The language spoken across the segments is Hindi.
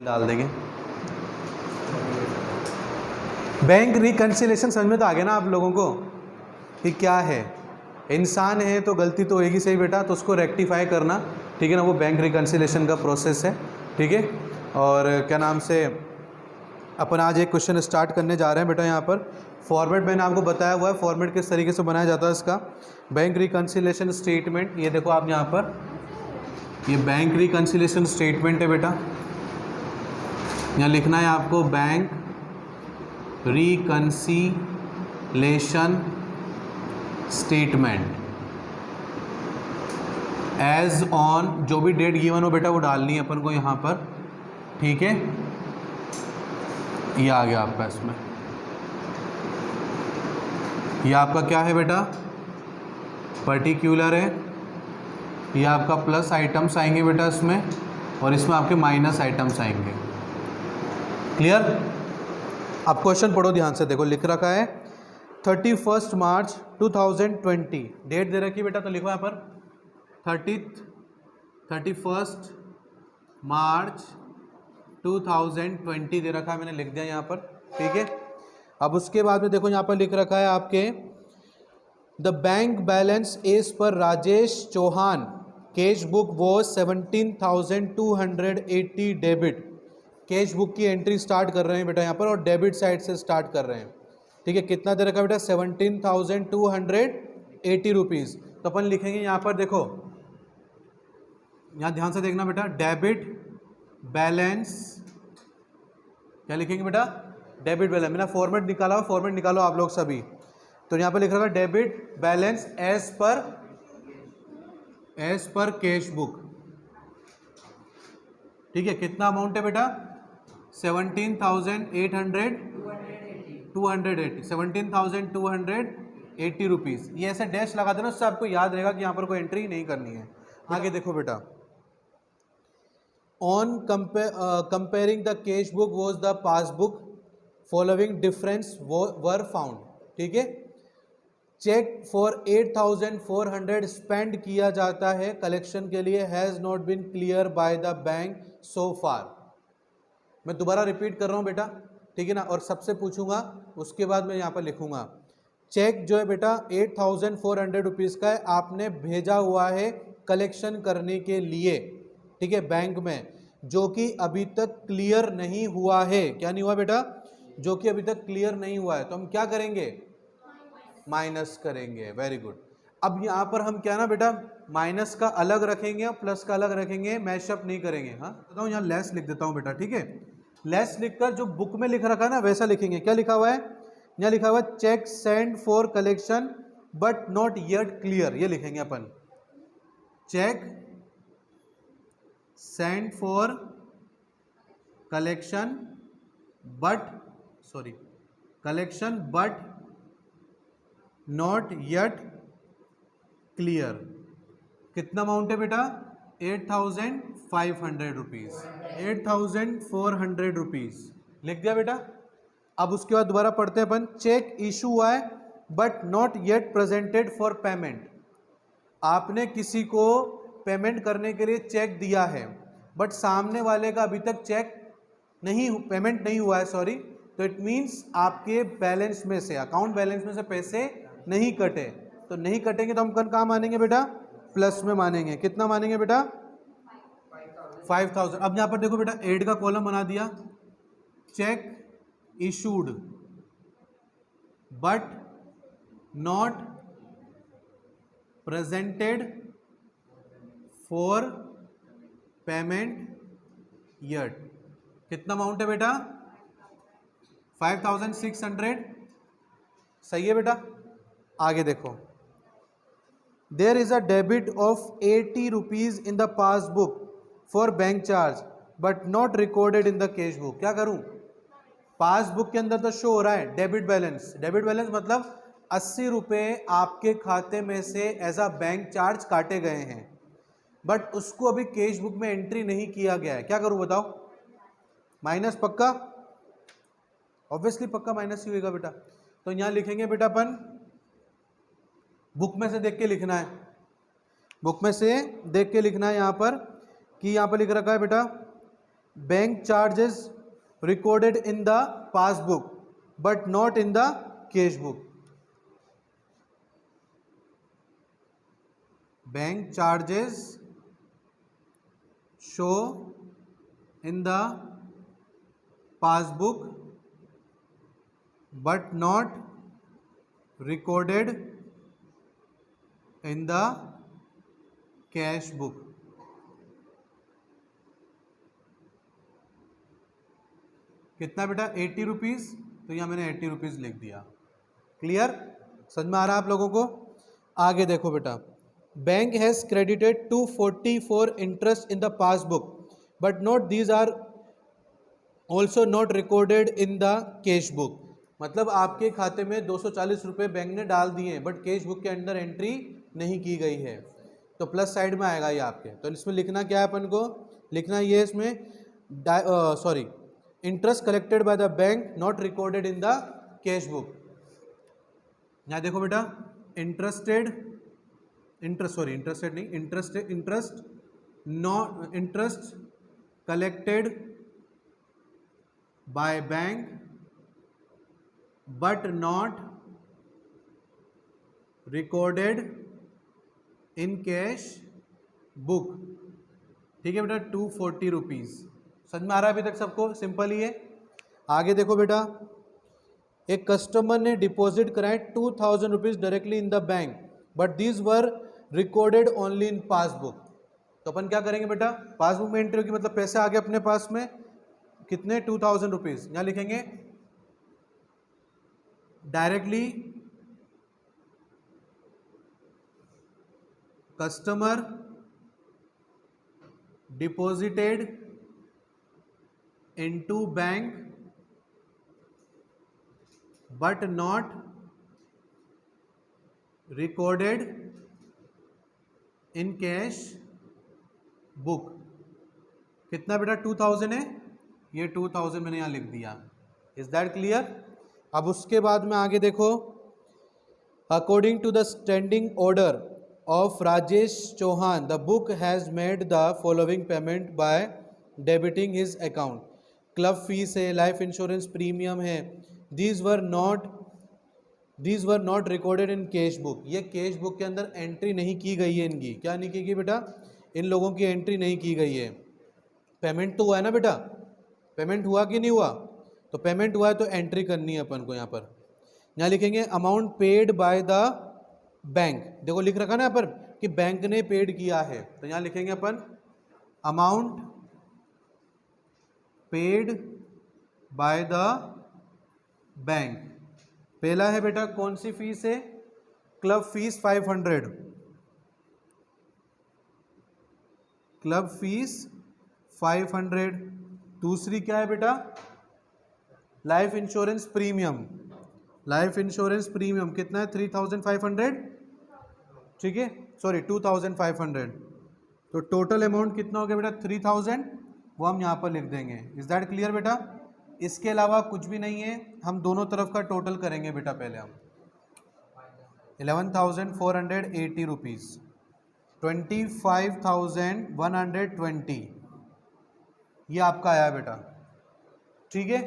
डाल देंगे। बैंक रिकंसिलेशन समझ में तो आ गया ना आप लोगों को कि क्या है। इंसान है तो गलती तो होगी सही बेटा, तो उसको रेक्टिफाई करना, ठीक है ना, वो बैंक रिकंसिलेशन का प्रोसेस है, ठीक है। और क्या नाम से अपन आज एक क्वेश्चन स्टार्ट करने जा रहे हैं बेटा। यहाँ पर फॉर्मेट मैंने आपको बताया हुआ है, फॉर्मेट किस तरीके से बनाया जाता है इसका। बैंक रिकंसिलेशन स्टेटमेंट, ये देखो आप यहाँ पर, ये बैंक रिकंसिलेशन स्टेटमेंट है बेटा। यहाँ लिखना है आपको bank reconciliation statement as on, जो भी डेट गिवन हो बेटा वो डालनी है अपन को यहाँ पर, ठीक है। ये आ गया आपका इसमें, ये आपका क्या है बेटा, पर्टिकुलर है। ये आपका प्लस आइटम्स आएंगे बेटा इसमें, और इसमें आपके माइनस आइटम्स आएंगे। क्लियर। अब क्वेश्चन पढ़ो ध्यान से, देखो लिख रखा है 31 मार्च 2020, डेट दे रखी बेटा, तो लिखो यहाँ पर 31 मार्च 2020 दे रखा है, मैंने लिख दिया यहाँ पर, ठीक है। अब उसके बाद में देखो यहाँ पर लिख रखा है आपके द बैंक बैलेंस एज पर राजेश चौहान कैश बुक वो 17,280 डेबिट। कैश बुक की एंट्री स्टार्ट कर रहे हैं बेटा यहाँ पर, और डेबिट साइड से स्टार्ट कर रहे हैं, ठीक है। कितना दे रखा है बेटा, 17,280 रुपीज़। तो अपन लिखेंगे यहाँ पर, देखो यहाँ ध्यान से देखना बेटा, डेबिट बैलेंस, क्या लिखेंगे बेटा, डेबिट बैलेंस। मैंने फॉर्मेट निकाला हो, फॉर्मेट निकालो आप लोग सभी। तो यहाँ पर लिख रखा है debit balance as per cash book, ठीक है। कितना अमाउंट है बेटा, 17,280 रुपीज़। ये ऐसे डैश लगा देना, उससे आपको याद रहेगा कि यहाँ पर कोई एंट्री नहीं करनी है। आगे देखो बेटा, on comparing the cash book was the passbook following difference were found, ठीक है। चेक फॉर 8,400 स्पेंड किया जाता है कलेक्शन के लिए, has not been clear by the bank so far. मैं दोबारा रिपीट कर रहा हूँ बेटा, ठीक है ना, और सबसे पूछूंगा उसके बाद मैं यहाँ पर लिखूंगा। चेक जो है बेटा 8,400 रुपीज़ का है, आपने भेजा हुआ है कलेक्शन करने के लिए, ठीक है, बैंक में, जो कि अभी तक क्लियर नहीं हुआ है। क्या नहीं हुआ बेटा, जो कि अभी तक क्लियर नहीं हुआ है, तो हम क्या करेंगे, माइनस करेंगे। Very good. अब यहाँ पर हम क्या ना बेटा, माइनस का अलग रखेंगे और प्लस का अलग रखेंगे, मैशअप नहीं करेंगे। हाँ बताऊँ, यहाँ लेस लिख देता हूँ बेटा, ठीक है। लेस लिखकर जो बुक में लिख रखा है ना वैसा लिखेंगे। क्या लिखा हुआ है, यहाँ लिखा हुआ है cheque send for collection but not yet clear, ये लिखेंगे अपन, cheque send for collection but not yet clear. कितना अमाउंट है बेटा, 8,500 रुपीज़, 8,400 रुपीज़ लिख दिया बेटा। अब उसके बाद दोबारा पढ़ते हैं अपन, चेक इशू हुआ है but not yet presented for payment. आपने किसी को पेमेंट करने के लिए चेक दिया है, बट सामने वाले का अभी तक चेक नहीं, पेमेंट नहीं हुआ है, सॉरी। तो इट मीन्स आपके बैलेंस में से, अकाउंट बैलेंस में से पैसे नहीं कटे। तो नहीं कटेंगे तो हम कहाँ मानेंगे बेटा, प्लस में मानेंगे। कितना मानेंगे बेटा, 5,000। अब यहाँ पर देखो बेटा, एड का कॉलम बना दिया, cheque issued but not presented for payment yet. कितना अमाउंट है बेटा, 5,600, सही है बेटा। आगे देखो, there is a debit of 80 rupees in the passbook for bank charge but not recorded in the cash book. क्या करूं, पासबुक के अंदर तो शो हो रहा है डेबिट बैलेंस, डेबिट बैलेंस मतलब 80 रुपये आपके खाते में से एज अ बैंक चार्ज काटे गए हैं, बट उसको अभी कैश बुक में एंट्री नहीं किया गया है। क्या करूं बताओ, माइनस पक्का, ऑब्वियसली पक्का माइनस ही होगा बेटा। तो यहाँ लिखेंगे बेटा अपन, बुक में से देख के लिखना है, बुक में से देख के लिखना है यहाँ पर, कि यहाँ पर लिख रखा है बेटा bank charges recorded in the passbook but not in the cash book. Bank charges show in the passbook but not recorded in the cash book. कितना बेटा 80 रुपीज़, तो यहाँ मैंने 80 रुपीज़ लिख दिया। क्लियर, समझ में आ रहा है आप लोगों को? आगे देखो बेटा, bank has credited 240 for interest in the passbook but not these are also not recorded in the cash book. मतलब आपके खाते में 240 रुपये बैंक ने डाल दिए हैं बट कैश बुक के अंदर एंट्री नहीं की गई है, तो प्लस साइड में आएगा ये आपके। तो इसमें लिखना क्या है अपन को? लिखना ये इसमें interest collected by the bank not recorded in the cash book. यहाँ देखो बेटा, interest collected by bank but not recorded in cash book. ठीक है बेटा, 240 रुपीज़। समझ में आ रहा है अभी तक सबको? सिंपल ही है। आगे देखो बेटा, एक कस्टमर ने डिपॉजिट कराए 2000 rupees directly in the bank but these were recorded only in passbook. तो अपन क्या करेंगे बेटा, पासबुक में एंट्री होगी, मतलब पैसे आ गए अपने पास में कितने, 2000 रुपीज़। यहाँ लिखेंगे directly customer deposited into bank but not recorded in cash book। कितना बेटा, 2000 है, ये 2000 मैंने यहाँ लिख दिया। Is that clear? अब उसके बाद में आगे देखो, according to the standing order of Rajesh Chauhan the book has made the following payment by debiting his account. Club fees है, लाइफ इंश्योरेंस प्रीमियम है, these were not recorded in cash book. ये कैश बुक के अंदर एंट्री नहीं की गई है इनकी। क्या नहीं की गई बेटा? इन लोगों की एंट्री नहीं की गई है। पेमेंट तो हुआ है ना बेटा, पेमेंट हुआ कि नहीं हुआ? तो पेमेंट हुआ है तो एंट्री करनी है अपन को। यहाँ पर यहाँ लिखेंगे amount paid by the bank. देखो लिख रखा ना यहाँ पर कि बैंक ने पेड किया है, तो यहाँ लिखेंगे अपन amount paid by the bank. पहला है बेटा कौन सी फीस है? Club fees 500, club fees 500। दूसरी क्या है बेटा? Life insurance premium. Life insurance premium कितना है? 3500। ठीक है, सॉरी 2500। तो टोटल अमाउंट कितना हो गया बेटा? 3000। वो हम यहाँ पर लिख देंगे। इज दैट क्लियर बेटा? इसके अलावा कुछ भी नहीं है। हम दोनों तरफ का टोटल करेंगे बेटा। पहले हम 11,480 रुपीज़, 25,120 ये आपका आया बेटा। ठीक है,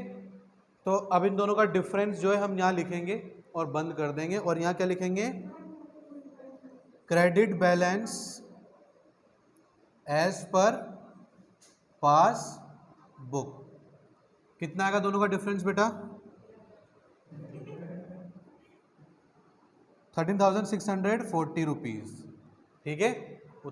तो अब इन दोनों का डिफरेंस जो है हम यहाँ लिखेंगे और बंद कर देंगे। और यहाँ क्या लिखेंगे? क्रेडिट बैलेंस एज पर पास बुक। कितना आएगा दोनों का डिफरेंस बेटा? 13,640 रुपीज़। ठीक है,